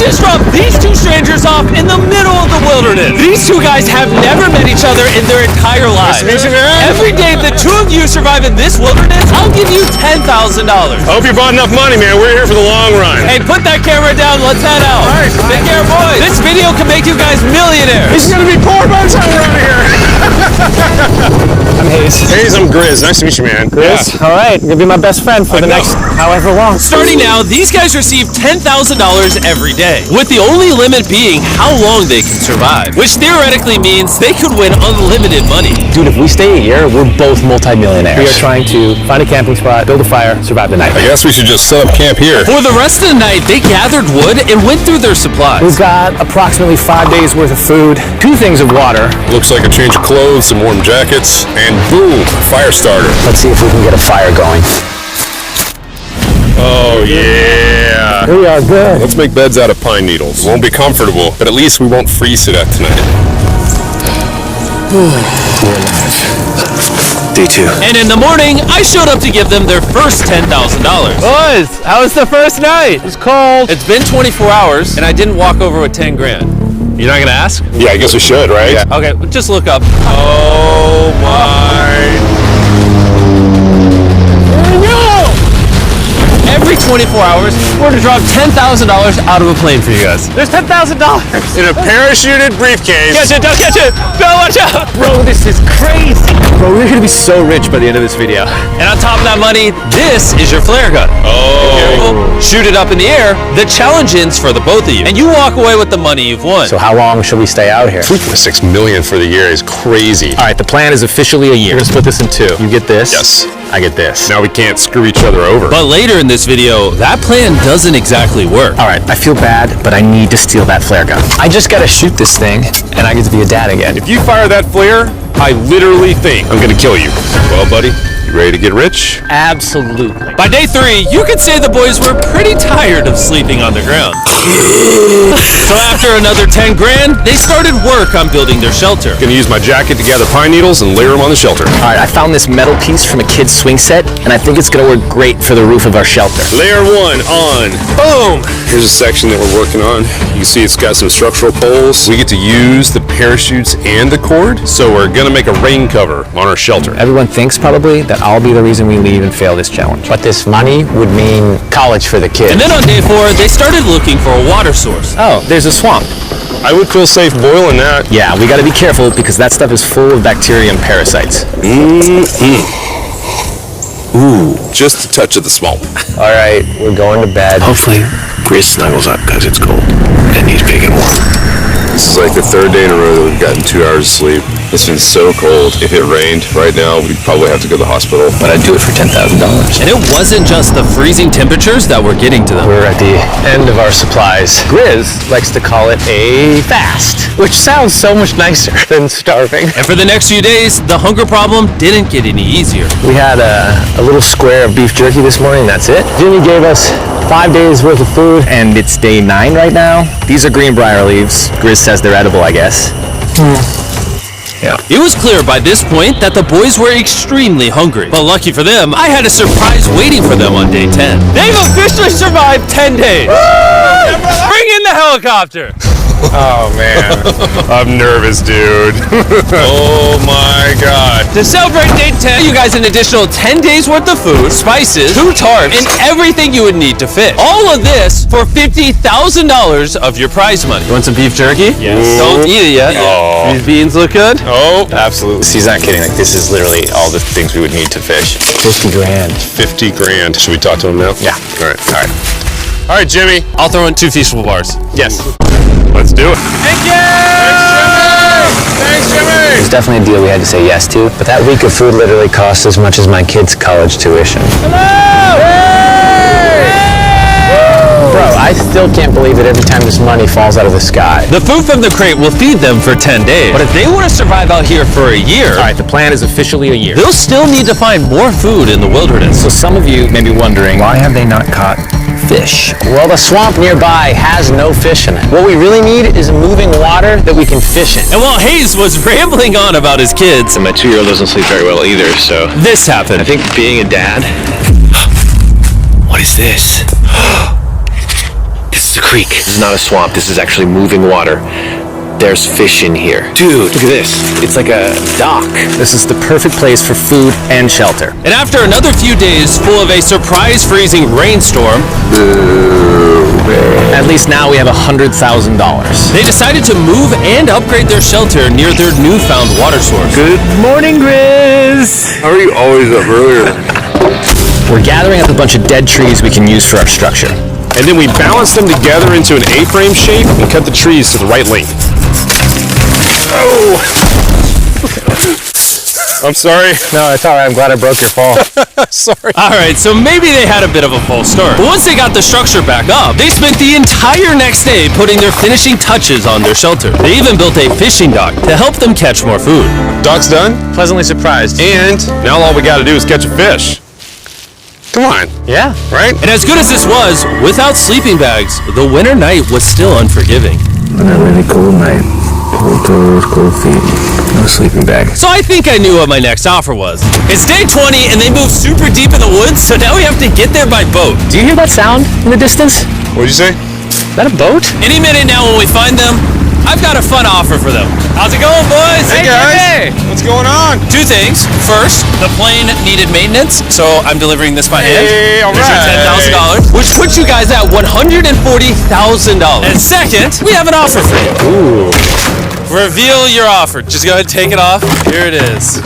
just dropped these two strangers off in the middle of the wilderness. These two guys have never met each other in their entire lives. Nice to meet you, man. Every day the two of you survive in this wilderness, I'll give you $10,000. I hope you brought enough money, man. We're here for the long run. Hey, put that camera down. Let's head out. All right. Take care, boys. This video can make you guys millionaires. He's gonna be poor by the time we're out of here. I'm Hayes. Hayes, I'm Grizz. Nice to meet you, man. Grizz? Yeah. All right, you're gonna be my best friend for the next however long. Starting now, these guys receive $10,000 every day, with the only limit being how long they can survive, which theoretically means they could win unlimited money. Dude, if we stay a year, we're both multi-millionaires. We are trying to find a camping spot, build a fire, survive the night. I guess we should just set up camp here. For the rest of the night, they gathered wood and went through their supplies. We've got approximately 5 days worth of food, 2 things of water. Looks like a change of clothes, some warm jackets, and boom, fire starter. Let's see if we can get a fire going. Oh, yeah. We are good. Let's make beds out of pine needles. Won't be comfortable, but at least we won't freeze to death tonight. Day 2. And in the morning, I showed up to give them their first $10,000. Boys, how was the first night? It was cold. It's been 24 hours, and I didn't walk over with 10 grand. You're not gonna ask? Yeah, I guess we should, right? Yeah. Okay, just look up. Oh, my. Every 24 hours, we're gonna drop $10,000 out of a plane for you guys. There's $10,000. In a parachuted briefcase. Catch it, don't catch it! No, watch out! Bro, this is crazy. Bro, we're gonna be so rich by the end of this video. And on top of that money, this is your flare gun. Oh. Shoot it up in the air, the challenge ends for the both of you. And you walk away with the money you've won. So how long should we stay out here? $3.6 million for the year is crazy. All right, the plan is officially a year. We're gonna split this in 2. You get this. Yes. I get this. Now we can't screw each other over. But later in this video, that plan doesn't exactly work. All right, I feel bad, but I need to steal that flare gun. I just gotta shoot this thing, and I get to be a dad again. If you fire that flare, I literally think I'm gonna kill you. Well, buddy, you ready to get rich? Absolutely. By day 3, you could say the boys were pretty tired of sleeping on the ground. So after another 10 grand, they started work on building their shelter. Gonna use my jacket to gather pine needles and layer them on the shelter. All right, I found this metal piece from a kid's swing set, and I think it's gonna work great for the roof of our shelter. Layer 1 on. Boom! Here's a section that we're working on. You can see it's got some structural poles. We get to use the parachutes and the cord, so we're gonna make a rain cover on our shelter. Everyone thinks probably that I'll be the reason we leave and fail this challenge. But this money would mean college for the kids. And then on day 4, they started looking for a water source. Oh, there's a swamp. I would feel safe boiling that. Yeah, we gotta be careful because that stuff is full of bacteria and parasites. Ooh, just a touch of the swamp. All right, we're going to bed. Hopefully, Grizz snuggles up because it's cold and he's big and warm. This is like the 3rd day in a row that we've gotten 2 hours of sleep. It's been so cold. If it rained right now, we'd probably have to go to the hospital. But I'd do it for $10,000. And it wasn't just the freezing temperatures that were getting to them. We're at the end of our supplies. Grizz likes to call it a fast, which sounds so much nicer than starving. And for the next few days, the hunger problem didn't get any easier. We had a little square of beef jerky this morning, that's it. Jimmy gave us 5 days worth of food, and it's day 9 right now. These are greenbrier leaves. Grizz says they're edible, I guess. Yeah. It was clear by this point that the boys were extremely hungry. But lucky for them, I had a surprise waiting for them on day 10. They've officially survived 10 days. Bring in the helicopter. Oh, man. I'm nervous, dude. Oh, my God. To celebrate day 10, you guys an additional 10 days worth of food, spices, 2 tarps, and everything you would need to fish. All of this for $50,000 of your prize money. You want some beef jerky? Yes. Don't eat it yet. Oh. These beans look good? Oh, absolutely. He's not kidding. Like, this is literally all the things we would need to fish. 50 grand. 50 grand. Should we talk to him now? Yeah. All right. All right. All right, Jimmy. I'll throw in 2 feastable bars. Yes. Let's do it. Thank you! Thanks, Jimmy! It was definitely a deal we had to say yes to, but that week of food literally cost as much as my kids' college tuition. Bro, I still can't believe it every time this money falls out of the sky. The food from the crate will feed them for 10 days. But if they want to survive out here for a year, All right, the plan is officially a year. they'll still need to find more food in the wilderness. So some of you may be wondering, why have they not caught fish? Well, the swamp nearby has no fish in it. What we really need is moving water that we can fish in. And while Hayes was rambling on about his kids, And my 2-year-old doesn't sleep very well either, so this happened. I think being a dad. What is this? This That's the creek. This is not a swamp. This is actually moving water. There's fish in here. Dude, look at this. It's like a dock. This is the perfect place for food and shelter. And after another few days full of a surprise freezing rainstorm, At least now we have $100,000. they decided to move and upgrade their shelter near their newfound water source. Good morning, Grizz! How are you always up earlier? We're gathering up a bunch of dead trees we can use for our structure. And then we balance them together into an A-frame shape and cut the trees to the right length. Oh! I'm sorry. No, it's all right. I'm glad I broke your fall. Sorry. Alright, so maybe they had a bit of a false start. But once they got the structure back up, they spent the entire next day putting their finishing touches on their shelter. They even built a fishing dock to help them catch more food. Dock's done, Pleasantly surprised. and now all we gotta do is catch a fish. Come on, Yeah. right? And as good as this was, without sleeping bags, the winter night was still unforgiving. On a really cold night. Cold toes, cold feet. No sleeping bag. So I think I knew what my next offer was. It's day 20 and they moved super deep in the woods, so now we have to get there by boat. Do you hear that sound in the distance? What'd you say? Is that a boat? Any minute now when we find them, I've got a fun offer for them. How's it going, boys? Hey guys, what's going on? Two things. First, the plane needed maintenance, so I'm delivering this by hand. Hey, all Here's your right. $10,000, which puts you guys at $140,000. And second, we have an offer for you. Ooh. Reveal your offer. Just go ahead and take it off. Here it is.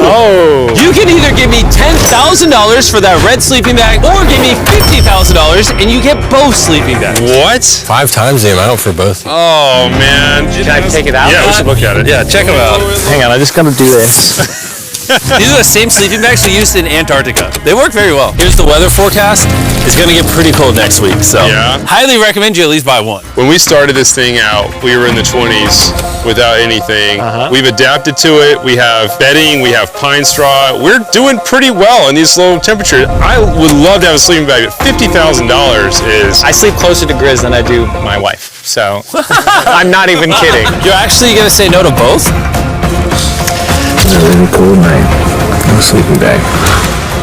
Oh. You can either give me $10,000 for that red sleeping bag, or give me $50,000 and you get both sleeping bags. What? 5 times the amount for both. Oh man. Can I take it out? Yeah, we should look at it. Yeah, check them out. Hang on, I just gotta do this. These are the same sleeping bags we used in Antarctica. They work very well. Here's the weather forecast. It's gonna get pretty cold next week, so Yeah. highly recommend you at least buy one. When we started this thing out, we were in the 20s without anything. We've adapted to it. We have bedding, we have pine straw. We're doing pretty well in these low temperatures. I would love to have a sleeping bag, but $50,000 is... I sleep closer to Grizz than I do my wife, so I'm not even kidding. You're actually gonna say no to both? On a really cold night. No sleeping bag.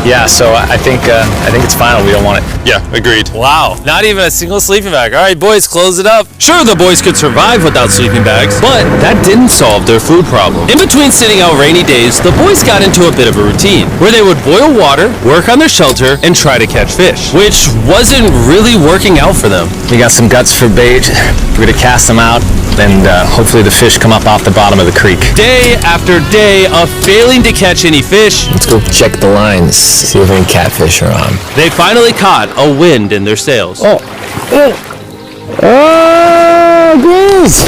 Yeah, so I think it's final. We don't want it. Yeah, agreed. Wow, not even a single sleeping bag. All right, boys, close it up. Sure, the boys could survive without sleeping bags, but that didn't solve their food problem. In between sitting out rainy days, the boys got into a bit of a routine where they would boil water, work on their shelter, and try to catch fish, which wasn't really working out for them. We got some guts for bait. We're gonna cast them out, and hopefully the fish come up off the bottom of the creek. Day after day of failing to catch any fish, Let's go check the lines, see if any catfish are on. they finally caught a wind in their sails. Oh, Grizz!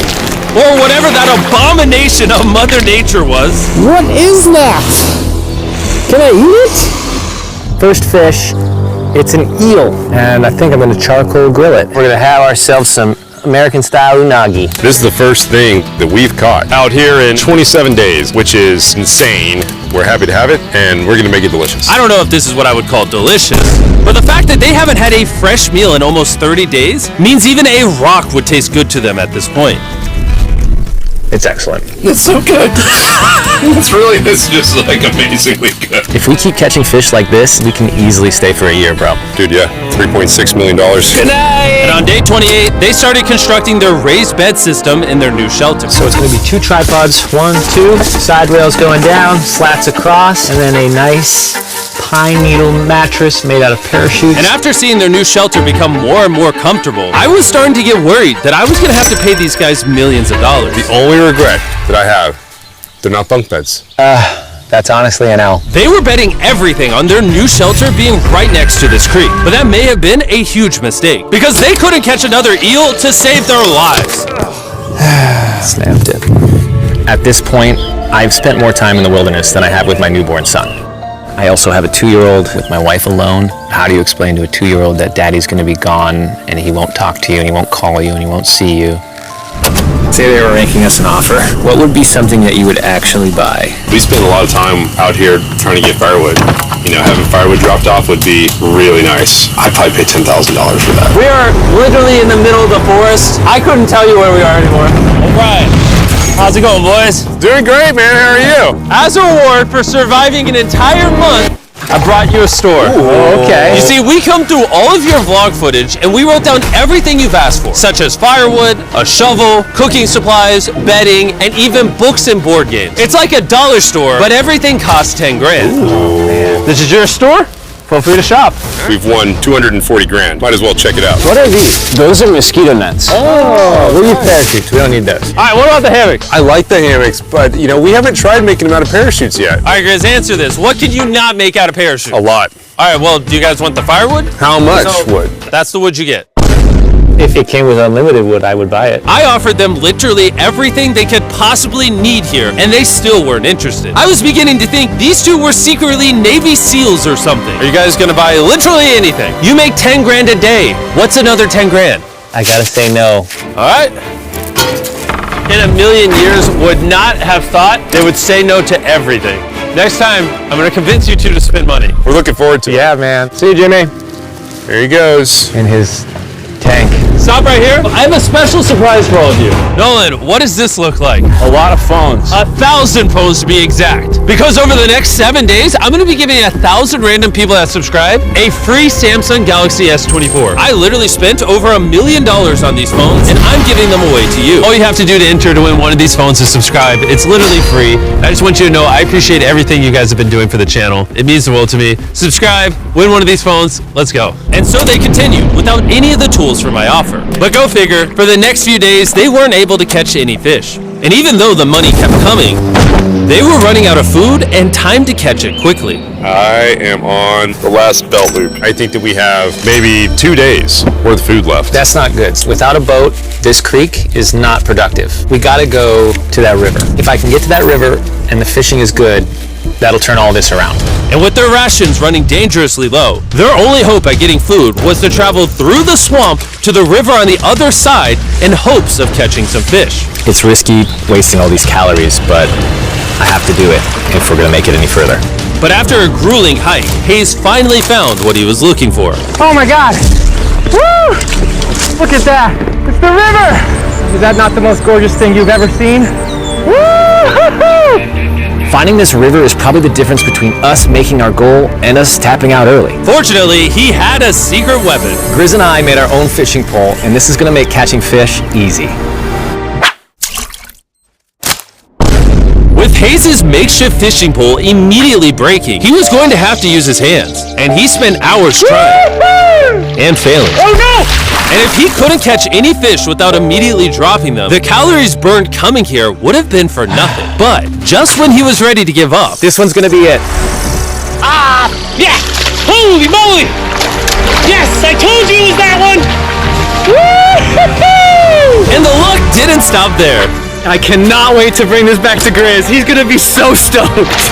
Or whatever that abomination of Mother Nature was. What is that? Can I eat it? First fish. It's an eel, and I think I'm gonna charcoal grill it. We're gonna have ourselves some American-style unagi. This is the first thing that we've caught out here in 27 days, which is insane. We're happy to have it, and we're gonna make it delicious. I don't know if this is what I would call delicious, but the fact that they haven't had a fresh meal in almost 30 days means even a rock would taste good to them at this point. It's excellent. It's so good. It's just like amazingly good. If we keep catching fish like this, we can easily stay for a year, bro. Dude, yeah, $3.6 million. Good night! And on day 28, they started constructing their raised bed system in their new shelter. So it's gonna be 2 tripods, 1, 2, side rails going down, slats across, and then a nice pine needle mattress made out of parachutes. And after seeing their new shelter become more and more comfortable, I was starting to get worried that I was gonna have to pay these guys millions of dollars. The only regret that I have, they're not bunk beds. That's honestly an L. They were betting everything on their new shelter being right next to this creek, but that may have been a huge mistake because they couldn't catch another eel to save their lives. Snapped it. At this point, I've spent more time in the wilderness than I have with my newborn son. I also have a 2-year-old with my wife alone. How do you explain to a 2-year-old that daddy's gonna be gone and he won't talk to you and he won't call you and he won't see you? Say they were making us an offer. What would be something that you would actually buy? We spend a lot of time out here trying to get firewood. You know, having firewood dropped off would be really nice. I'd probably pay $10,000 for that. We are literally in the middle of the forest. I couldn't tell you where we are anymore. All right. How's it going, boys? Doing great, man. How are you? As a reward for surviving an entire month I brought you a store. Okay. You see, we come through all of your vlog footage and we wrote down everything you've asked for, such as firewood, a shovel, cooking supplies, bedding, and even books and board games. It's like a dollar store, but everything costs 10 grand. Oh, man. This is your store? Feel free to shop. We've won 240 grand. Might as well check it out. What are these? Those are mosquito nets. Oh, we'll use parachutes. We don't need those. All right, what about the hammocks? I like the hammocks, but you know, we haven't tried making them out of parachutes yet. All right, Grizz, answer this. What can you not make out of parachute? A lot. All right, well, do you guys want the firewood? How much wood? That's the wood you get. If it came with unlimited wood, I would buy it. I offered them literally everything they could possibly need here, and they still weren't interested. I was beginning to think these two were secretly Navy SEALs or something. Are you guys gonna buy literally anything? You make 10 grand a day. What's another 10 grand? I gotta say no. All right. In a million years, would not have thought they would say no to everything. Next time, I'm gonna convince you two to spend money. We're looking forward to it. Yeah, man. See you, Jimmy. There he goes. In his tank. Stop right here. I have a special surprise for all of you. Nolan, what does this look like? A lot of phones. 1,000 phones to be exact. Because over the next 7 days, I'm gonna be giving 1,000 random people that subscribe a free Samsung Galaxy S24. I literally spent over $1 million on these phones, and I'm giving them away to you. All you have to do to enter to win one of these phones is subscribe. It's literally free. I just want you to know I appreciate everything you guys have been doing for the channel. It means the world to me. Subscribe, win one of these phones, let's go. And so they continued without any of the tools for my offer. But go figure, for the next few days, they weren't able to catch any fish. And even though the money kept coming, they were running out of food and time to catch it quickly. I am on the last belt loop. I think that we have maybe 2 days worth of food left. That's not good. Without a boat, this creek is not productive. We gotta go to that river. If I can get to that river and the fishing is good, that'll turn all this around. And with their rations running dangerously low, their only hope at getting food was to travel through the swamp to the river on the other side in hopes of catching some fish. It's risky wasting all these calories, but I have to do it if we're gonna make it any further. But after a grueling hike, Hayes finally found what he was looking for. Oh my God! Woo! Look at that! It's the river! Is that not the most gorgeous thing you've ever seen? Woo! Finding this river is probably the difference between us making our goal and us tapping out early. Fortunately, he had a secret weapon. Grizz and I made our own fishing pole, and this is gonna make catching fish easy. With Hayes' makeshift fishing pole immediately breaking, he was going to have to use his hands. And he spent hours trying. And failing. Oh no! And if he couldn't catch any fish without immediately dropping them, the calories burned coming here would have been for nothing. But just when he was ready to give up, This one's gonna be it. ah, yeah, holy moly! Yes, I told you it was that one! And the luck didn't stop there. I cannot wait to bring this back to Grizz. He's gonna be so stoked.